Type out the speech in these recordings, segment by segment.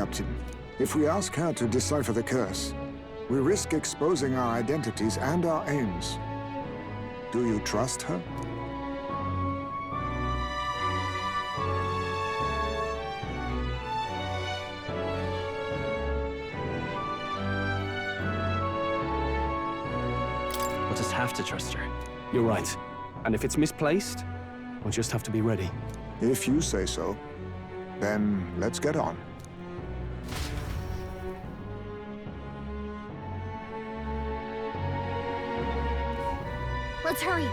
Captain. If we ask her to decipher the curse, we risk exposing our identities and our aims. Do you trust her? We'll just have to trust her. You're right. And if it's misplaced, we'll just have to be ready. If you say so, then let's get on. Let's hurry.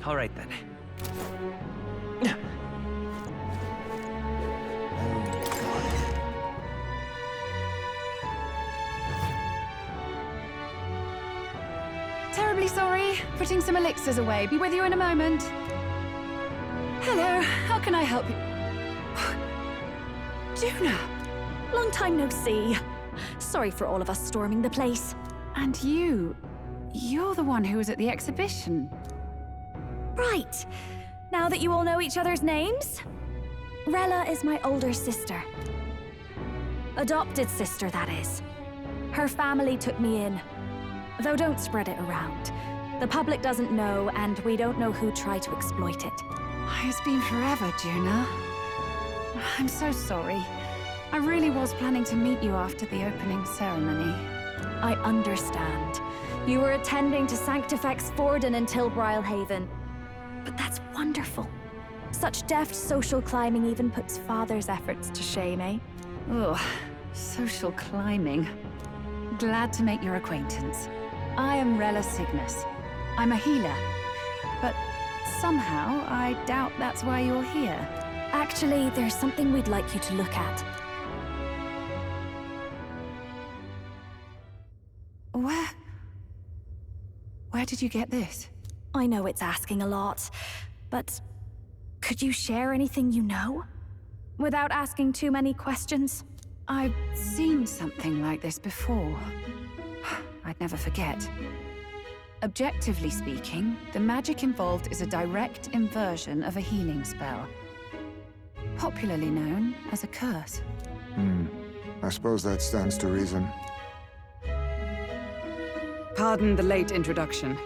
All right, then. Terribly sorry. Putting some elixirs away. Be with you in a moment. Hello. How can I help you? Juna! Long time no see. Sorry for all of us storming the place. And you're the one who was at the exhibition. Right. Now that you all know each other's names, Rella is my older sister. Adopted sister, that is. Her family took me in. Though don't spread it around. The public doesn't know, and we don't know who tried to exploit it. It's been forever, Juna. I'm so sorry. I really was planning to meet you after the opening ceremony. I understand. You were attending to Sanctifex Forden in Tilbrile Haven. But that's wonderful. Such deft social climbing even puts Father's efforts to shame, eh? Oh, social climbing. Glad to make your acquaintance. I am Rella Cygnus. I'm a healer. But somehow, I doubt that's why you're here. Actually, there's something we'd like you to look at. Where did you get this? I know it's asking a lot, but could you share anything you know? Without asking too many questions? I've seen something like this before. I'd never forget. Objectively speaking, the magic involved is a direct inversion of a healing spell. Popularly known as a curse. I suppose that stands to reason. Pardon the late introduction.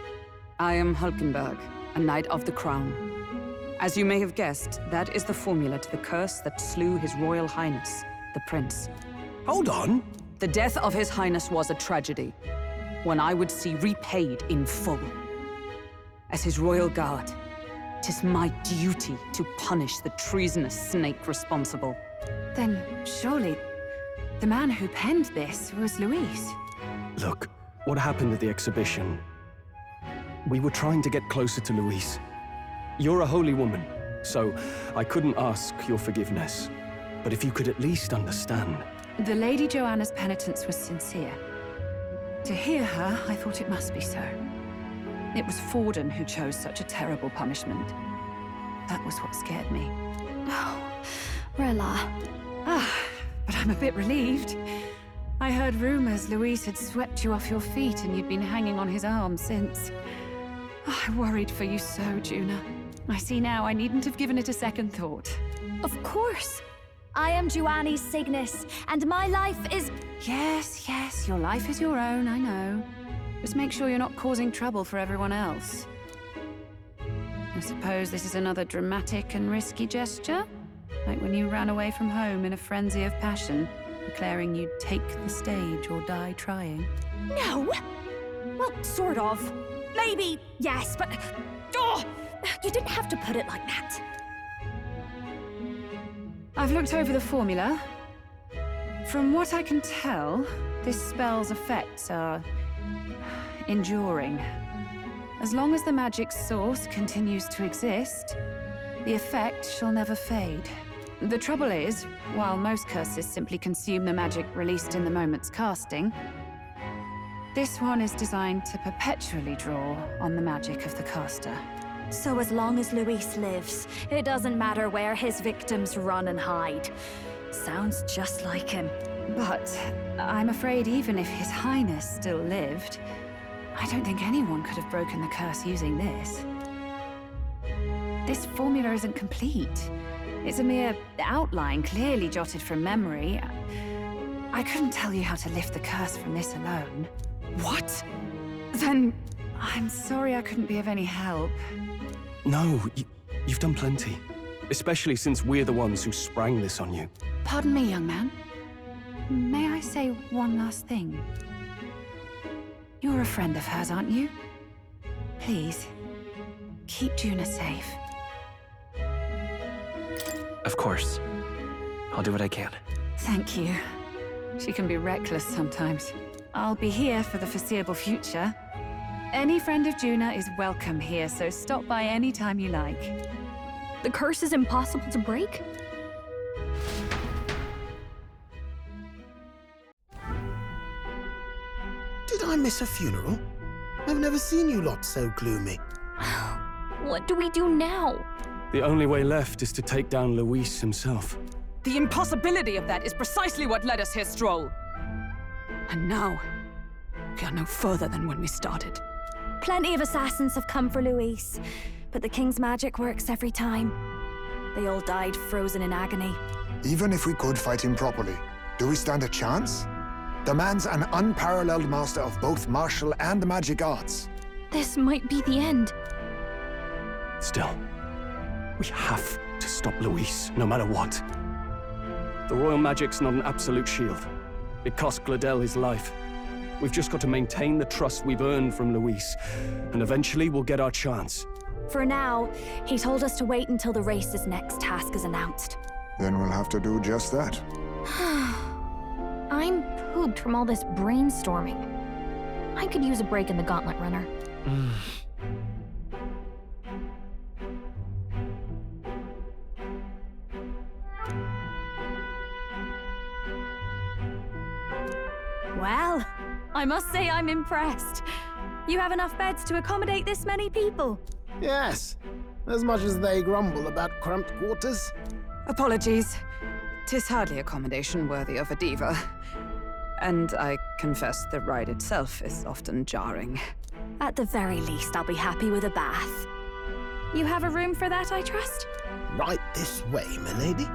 I am Hulkenberg, a Knight of the Crown. As you may have guessed, that is the formula to the curse that slew His Royal Highness, the Prince. Hold on! The death of His Highness was a tragedy, one I would see repaid in full. As His Royal Guard, 'tis my duty to punish the treasonous snake responsible. Then surely the man who penned this was Luis. Look, what happened at the exhibition? We were trying to get closer to Luis. You're a holy woman, so I couldn't ask your forgiveness. But if you could at least understand. The Lady Joanna's penitence was sincere. To hear her, I thought it must be so. It was Forden who chose such a terrible punishment. That was what scared me. Oh, Rella. But I'm a bit relieved. I heard rumors Luis had swept you off your feet and you'd been hanging on his arm since. I worried for you so, Juna. I see now I needn't have given it a second thought. Of course. I am Joanni Cygnus, and my life is... Yes, your life is your own, I know. Just make sure you're not causing trouble for everyone else. I suppose this is another dramatic and risky gesture? Like when you ran away from home in a frenzy of passion, declaring you'd take the stage or die trying. No! Well, sort of. Maybe, yes, but... Oh! You didn't have to put it like that. I've looked over the formula. From what I can tell, this spell's effects are enduring. As long as the magic's source continues to exist, the effect shall never fade. The trouble is, while most curses simply consume the magic released in the moment's casting, this one is designed to perpetually draw on the magic of the caster. So as long as Luis lives, it doesn't matter where his victims run and hide. Sounds just like him. But I'm afraid even if His Highness still lived, I don't think anyone could have broken the curse using this. This formula isn't complete. It's a mere outline, clearly jotted from memory. I couldn't tell you how to lift the curse from this alone. What? Then... I'm sorry I couldn't be of any help. No, you've done plenty. Especially since we're the ones who sprang this on you. Pardon me, young man. May I say one last thing? You're a friend of hers, aren't you? Please, keep Juna safe. Of course. I'll do what I can. Thank you. She can be reckless sometimes. I'll be here for the foreseeable future. Any friend of Juna is welcome here, so stop by any time you like. The curse is impossible to break? Did I miss a funeral? I've never seen you lot so gloomy. What do we do now? The only way left is to take down Luis himself. The impossibility of that is precisely what led us here, Stroll. And now, we are no further than when we started. Plenty of assassins have come for Luis, but the King's magic works every time. They all died frozen in agony. Even if we could fight him properly, do we stand a chance? The man's an unparalleled master of both martial and magic arts. This might be the end. Still, we have to stop Luis, no matter what. The royal magic's not an absolute shield. It cost Gladel his life. We've just got to maintain the trust we've earned from Luis, and eventually we'll get our chance. For now, he told us to wait until the race's next task is announced. Then we'll have to do just that. I'm pooped from all this brainstorming. I could use a break in the Gauntlet Runner. Well, I must say I'm impressed. You have enough beds to accommodate this many people. Yes, as much as they grumble about cramped quarters. Apologies. 'Tis hardly accommodation worthy of a diva. And I confess the ride itself is often jarring. At the very least, I'll be happy with a bath. You have a room for that, I trust? Right this way, milady.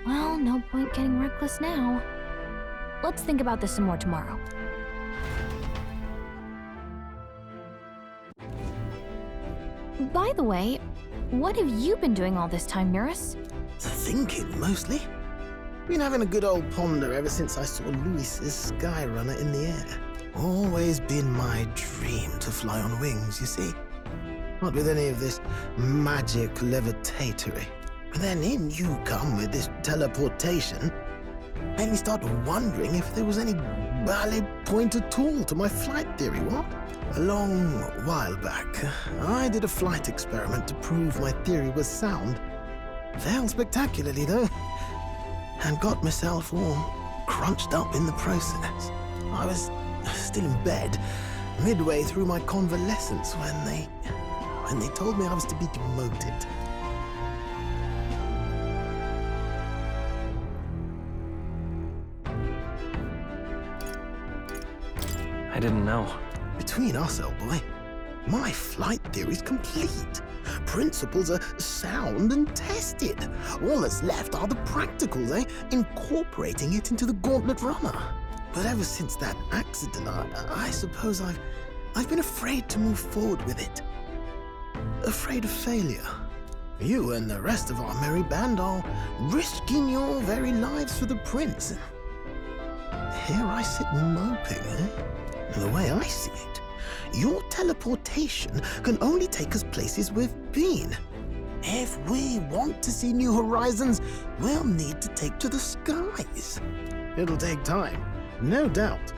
Well, no point getting reckless now. Let's think about this some more tomorrow. By the way, what have you been doing all this time, Nurse? Thinking, mostly. Been having a good old ponder ever since I saw Luis's Sky Runner in the air. Always been my dream to fly on wings, you see. Not with any of this magic levitatory. But then in you come with this teleportation. Made me start wondering if there was any valid point at all to my flight theory, what? A long while back, I did a flight experiment to prove my theory was sound. Failed spectacularly, though, and got myself all crunched up in the process. I was still in bed, midway through my convalescence, when they told me I was to be demoted. I didn't know. Between us, old boy, my flight theory's complete. Principles are sound and tested. All that's left are the practicals, incorporating it into the Gauntlet Runner. But ever since that accident, I suppose I've been afraid to move forward with it. afraid of failure. You and the rest of our merry band are risking your very lives for the prince. Here I sit moping, eh? The way I see it, your teleportation can only take us places we've been. If we want to see new horizons, we'll need to take to the skies. It'll take time, no doubt,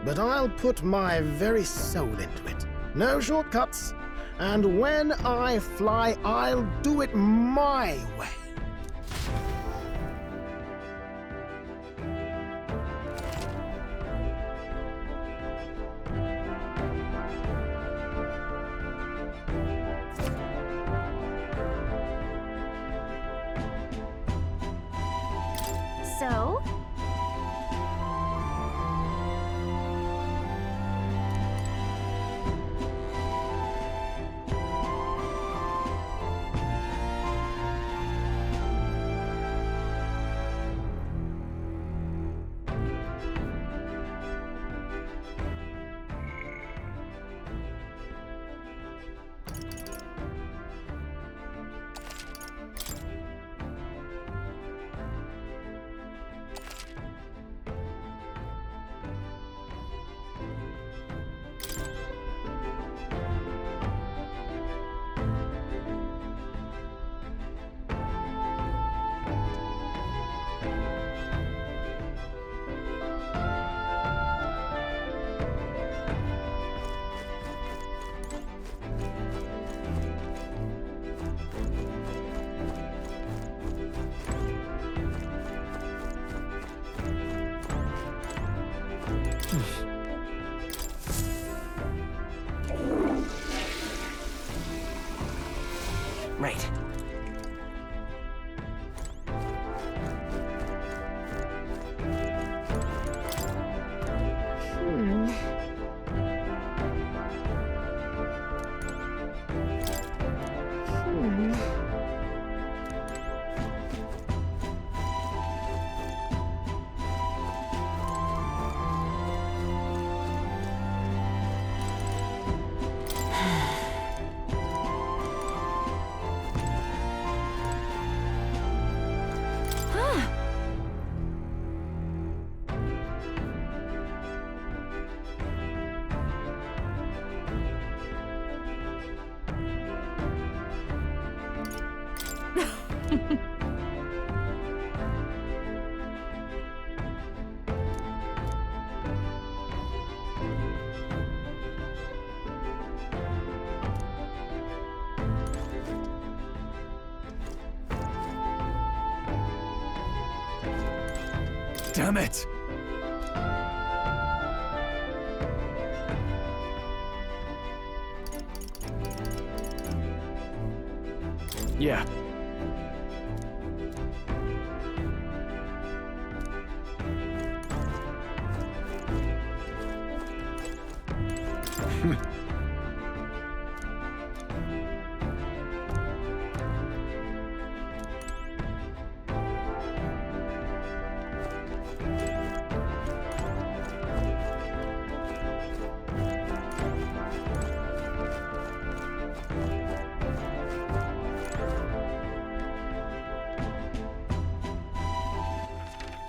but I'll put my very soul into it. No shortcuts. And when I fly, I'll do it my way. So? Right. Damn it! Yeah.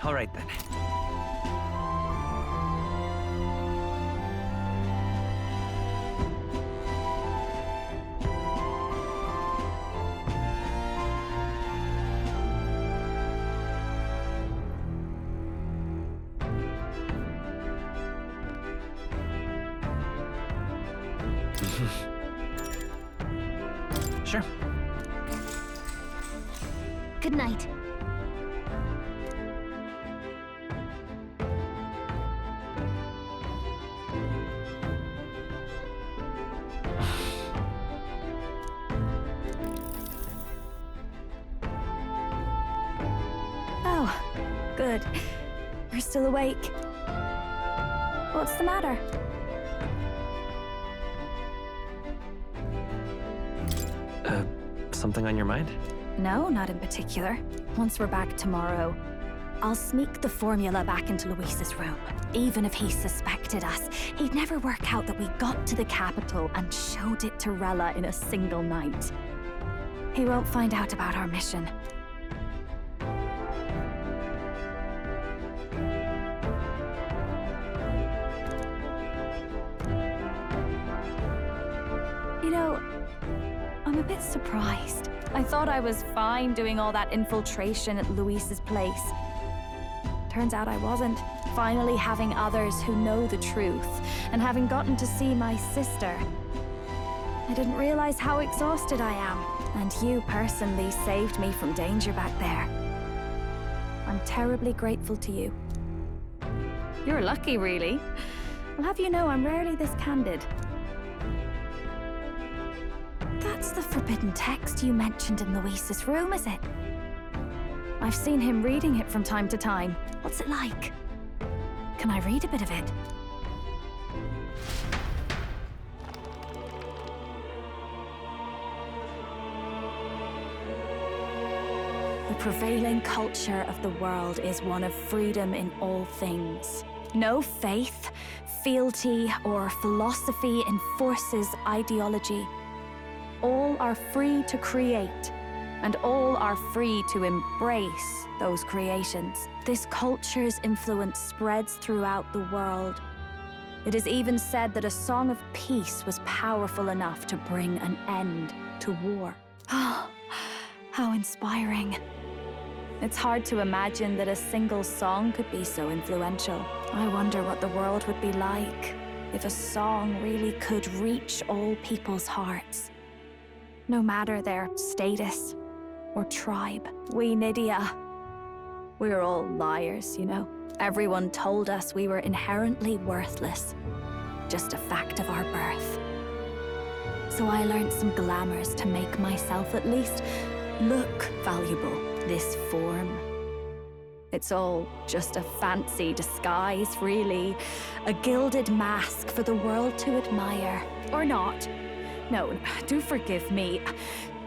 All right then. Sure. Good night. Oh, good. You're still awake. What's the matter? Something on your mind? No, not in particular. Once we're back tomorrow, I'll sneak the formula back into Luis's room. Even if he suspected us, he'd never work out that we got to the capital and showed it to Rella in a single night. He won't find out about our mission. You know, I'm a bit surprised. I thought I was fine doing all that infiltration at Luis's place. Turns out I wasn't. Finally having others who know the truth, and having gotten to see my sister. I didn't realize how exhausted I am, and you personally saved me from danger back there. I'm terribly grateful to you. You're lucky, really. I'll have you know I'm rarely this candid. That's the forbidden text you mentioned in Luis's room, is it? I've seen him reading it from time to time. What's it like? Can I read a bit of it? The prevailing culture of the world is one of freedom in all things. No faith, fealty, or philosophy enforces ideology. All are free to create, and all are free to embrace those creations. This culture's influence spreads throughout the world. It is even said that a song of peace was powerful enough to bring an end to war. Ah, how inspiring. It's hard to imagine that a single song could be so influential. I wonder what the world would be like if a song really could reach all people's hearts. No matter their status or tribe. We Nydia, we're all liars, you know. Everyone told us we were inherently worthless. Just a fact of our birth. So I learned some glamours to make myself at least look valuable. This form. It's all just a fancy disguise, really. A gilded mask for the world to admire. Or not. No, do forgive me.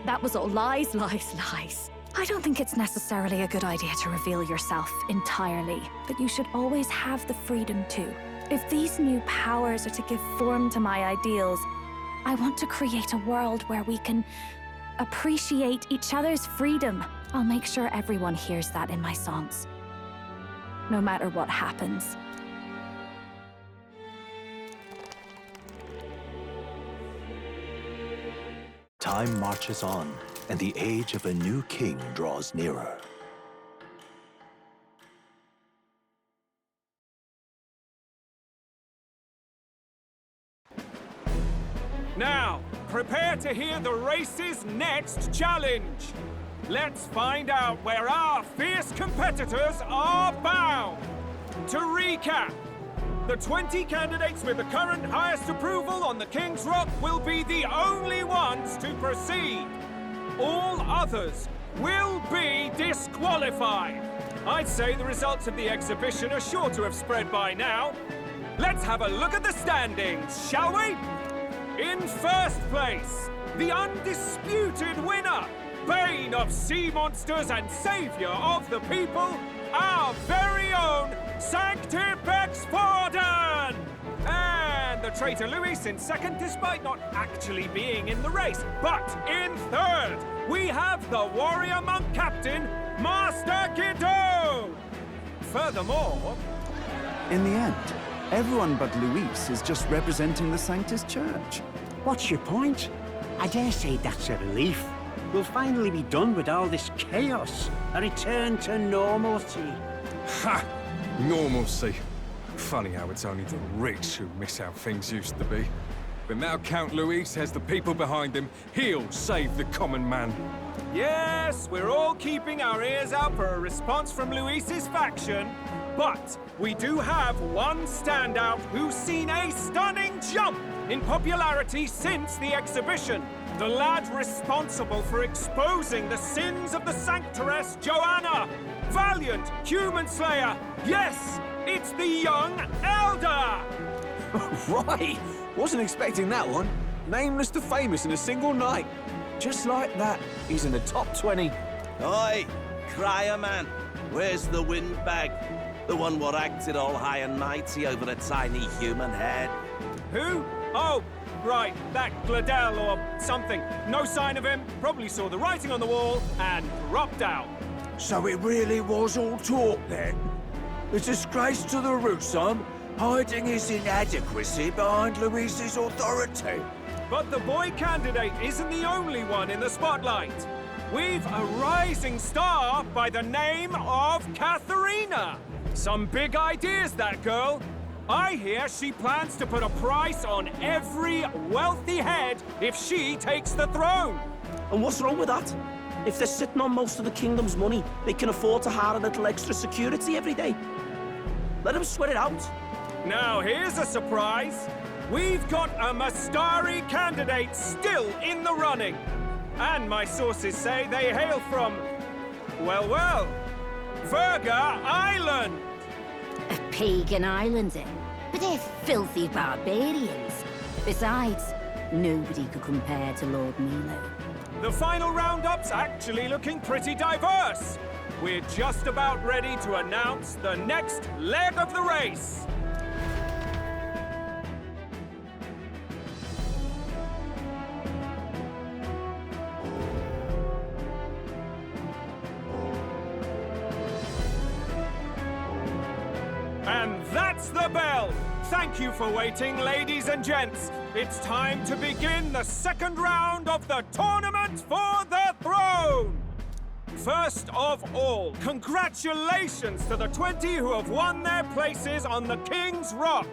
That was all lies, lies, lies. I don't think it's necessarily a good idea to reveal yourself entirely, but you should always have the freedom to. If these new powers are to give form to my ideals, I want to create a world where we can appreciate each other's freedom. I'll make sure everyone hears that in my songs. No matter what happens. Time marches on, and the age of a new king draws nearer. Now, prepare to hear the race's next challenge. Let's find out where our fierce competitors are bound. To recap, the 20 candidates with the current highest approval on the King's Rock will be the only ones to proceed. All others will be disqualified. I'd say the results of the exhibition are sure to have spread by now. Let's have a look at the standings, shall we? In first place, the undisputed winner, bane of sea monsters and savior of the people, our very own Sanctifex Forden! And the traitor Luis in second, despite not actually being in the race. But in third, we have the warrior monk captain, Master Guido! Furthermore... In the end, everyone but Luis is just representing the Sanctus Church. What's your point? I dare say that's a relief. We'll finally be done with all this chaos. A return to normalcy. Ha! Normalcy. Funny how it's only the rich who miss how things used to be. But now Count Luis has the people behind him. He'll save the common man. Yes, we're all keeping our ears out for a response from Luis's faction. But we do have one standout who's seen a stunning jump in popularity since the exhibition. The lad responsible for exposing the sins of the Sanctoress Joanna. Valiant human slayer. Yes, it's the young elder. Right. Wasn't expecting that one. Nameless to famous in a single night. Just like that, he's in the top 20. Oi, crier man. Where's the windbag? The one what acted all high and mighty over a tiny human head. Who? Oh, right, that Gladell or something. No sign of him, probably saw the writing on the wall and dropped out. So it really was all talk then? A disgrace to the Rousum, hiding his inadequacy behind Louise's authority. But the boy candidate isn't the only one in the spotlight. We've a rising star by the name of Katharina. Some big ideas, that girl. I hear she plans to put a price on every wealthy head if she takes the throne. And what's wrong with that? If they're sitting on most of the kingdom's money, they can afford to hire a little extra security every day. Let them sweat it out. Now here's a surprise. We've got a Mastari candidate still in the running. And my sources say they hail from, well, Verga Island. A pagan island, eh? But they're filthy barbarians. Besides, nobody could compare to Lord Milo. The final roundup's actually looking pretty diverse. We're just about ready to announce the next leg of the race. And that's the bell! Thank you for waiting, ladies and gents. It's time to begin the second round of the tournament for the throne! First of all, congratulations to the 20 who have won their places on the King's Rock.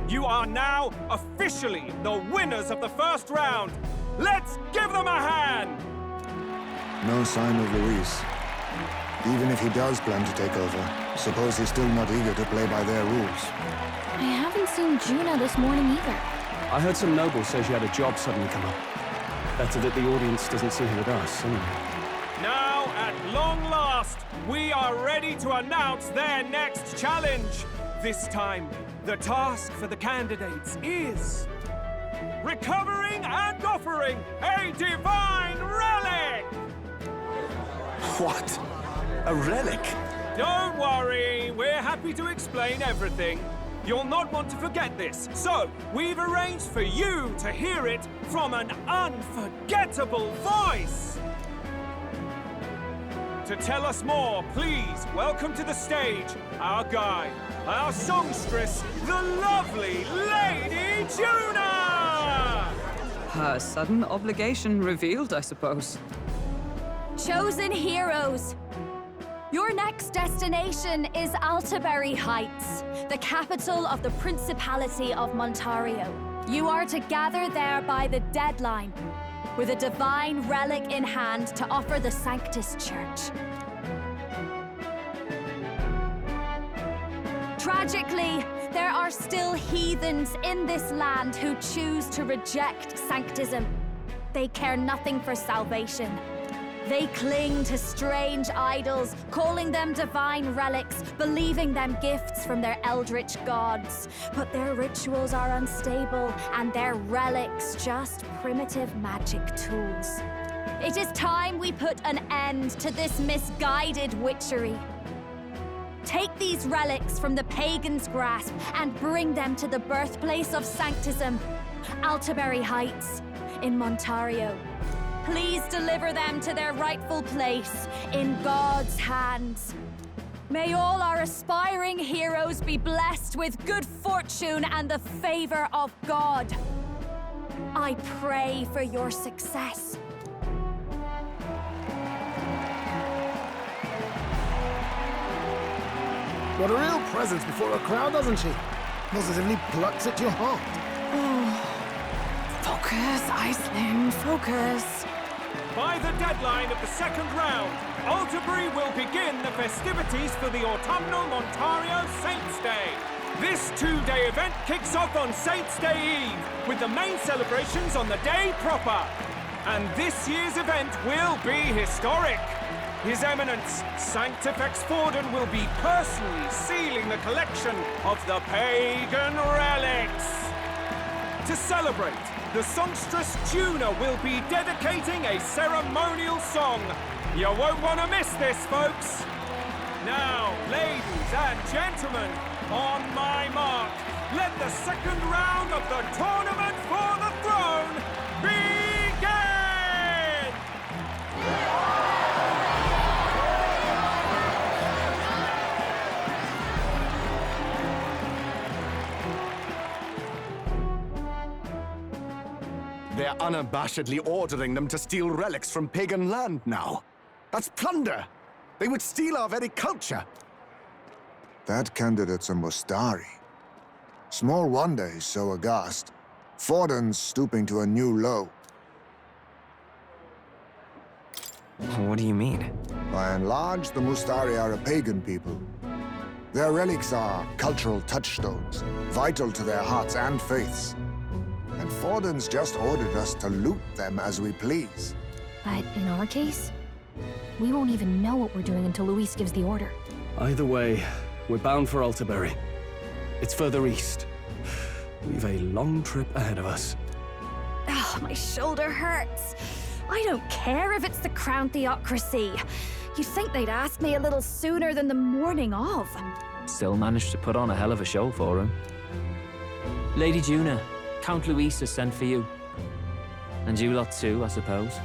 You are now officially the winners of the first round. Let's give them a hand! No sign of Luis. Even if he does plan to take over, suppose he's still not eager to play by their rules. I haven't seen Juna this morning either. I heard some nobles say she had a job suddenly come up. Better that the audience doesn't see her with us, anyway. Now, at long last, we are ready to announce their next challenge. This time, the task for the candidates is recovering and offering a divine relic! What? A relic? Don't worry, we're happy to explain everything. You'll not want to forget this, so we've arranged for you to hear it from an unforgettable voice. To tell us more, please welcome to the stage our guide, our songstress, the lovely Lady Juna! Her sudden obligation revealed, I suppose. Chosen heroes! Your next destination is Altaberry Heights, the capital of the Principality of Montario. You are to gather there by the deadline, with a divine relic in hand to offer the Sanctus Church. Tragically, there are still heathens in this land who choose to reject sanctism. They care nothing for salvation. They cling to strange idols, calling them divine relics, believing them gifts from their eldritch gods. But their rituals are unstable, and their relics just primitive magic tools. It is time we put an end to this misguided witchery. Take these relics from the pagan's grasp and bring them to the birthplace of sanctism, Altaberry Heights in Montario. Please deliver them to their rightful place in God's hands. May all our aspiring heroes be blessed with good fortune and the favor of God. I pray for your success. Got a real presence before a crowd, doesn't she? Positively plucks at your heart. Focus, Iceland, focus. By the deadline of the second round, Altaberry will begin the festivities for the autumnal Montario Saints' Day. This two-day event kicks off on Saints' Day Eve, with the main celebrations on the day proper. And this year's event will be historic. His Eminence, Sanctifex Forden, will be personally sealing the collection of the pagan relics. To celebrate, the songstress Juna will be dedicating a ceremonial song. You won't want to miss this, folks. Now, ladies and gentlemen, on my mark, let the second round of the tournament for the throne begin! They're unabashedly ordering them to steal relics from pagan land now. That's plunder! They would steal our very culture! That candidate's a Mustari. Small wonder he's so aghast. Forden's stooping to a new low. What do you mean? By and large, the Mustari are a pagan people. Their relics are cultural touchstones, vital to their hearts and faiths. And Forden's just ordered us to loot them as we please. But in our case, we won't even know what we're doing until Luis gives the order. Either way, we're bound for Altabury. It's further east. We've a long trip ahead of us. Oh, my shoulder hurts. I don't care if it's the Crown Theocracy. You'd think they'd ask me a little sooner than the morning of. Still managed to put on a hell of a show for him. Lady Juna, Count Luis has sent for you. And you lot too, I suppose.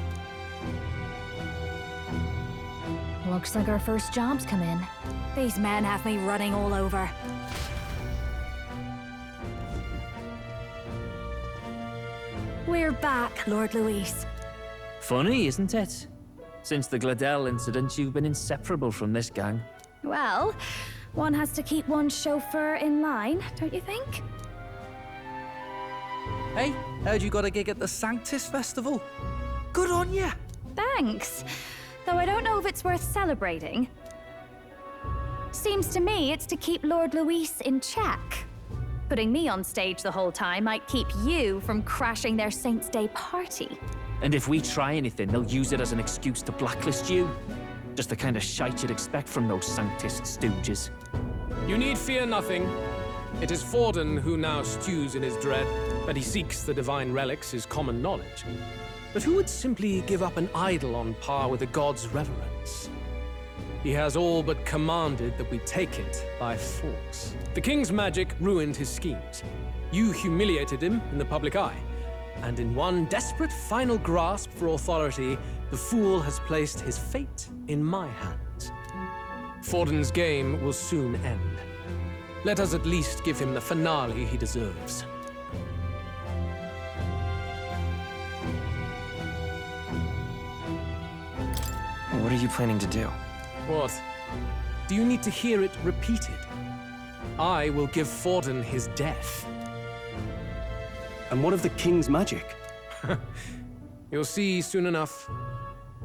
Looks like our first job's come in. These men have me running all over. We're back, Lord Luis. Funny, isn't it? Since the Gladell incident, you've been inseparable from this gang. Well, one has to keep one's chauffeur in line, don't you think? Hey, heard you got a gig at the Sanctus Festival? Good on ya! Thanks. Though I don't know if it's worth celebrating. Seems to me it's to keep Lord Luis in check. Putting me on stage the whole time might keep you from crashing their Saints' Day party. And if we try anything, they'll use it as an excuse to blacklist you. Just the kind of shite you'd expect from those Sanctist stooges. You need fear nothing. It is Forden who now stews in his dread. That he seeks the divine relics is common knowledge. But who would simply give up an idol on par with a god's reverence? He has all but commanded that we take it by force. The king's magic ruined his schemes. You humiliated him in the public eye. And in one desperate final grasp for authority, the fool has placed his fate in my hands. Forden's game will soon end. Let us at least give him the finale he deserves. What are you planning to do? What? Do you need to hear it repeated? I will give Forden his death. And what of the king's magic? You'll see soon enough.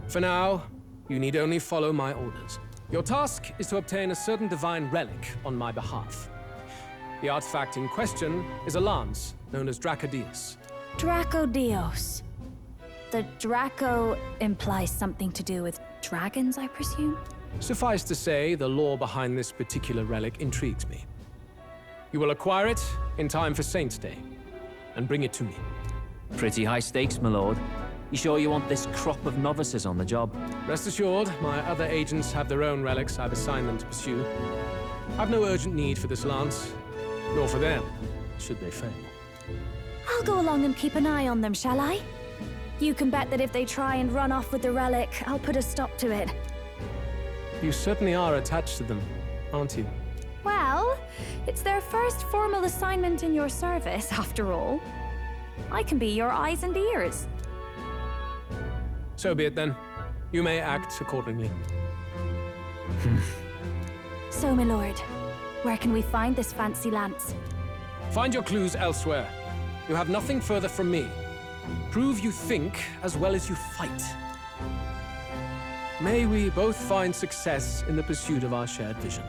For now, you need only follow my orders. Your task is to obtain a certain divine relic on my behalf. The artifact in question is a lance known as Dracodius. Dracodios. The Draco implies something to do with dragons, I presume? Suffice to say, the lore behind this particular relic intrigues me. You will acquire it in time for Saints' Day, and bring it to me. Pretty high stakes, my lord. You sure you want this crop of novices on the job? Rest assured, my other agents have their own relics I've assigned them to pursue. I've no urgent need for this lance, nor for them, should they fail. I'll go along and keep an eye on them, shall I? You can bet that if they try and run off with the relic, I'll put a stop to it. You certainly are attached to them, aren't you? Well, it's their first formal assignment in your service, after all. I can be your eyes and ears. So be it then. You may act accordingly. So, my lord, where can we find this fancy lance? Find your clues elsewhere. You have nothing further from me. Prove you think as well as you fight. May we both find success in the pursuit of our shared vision.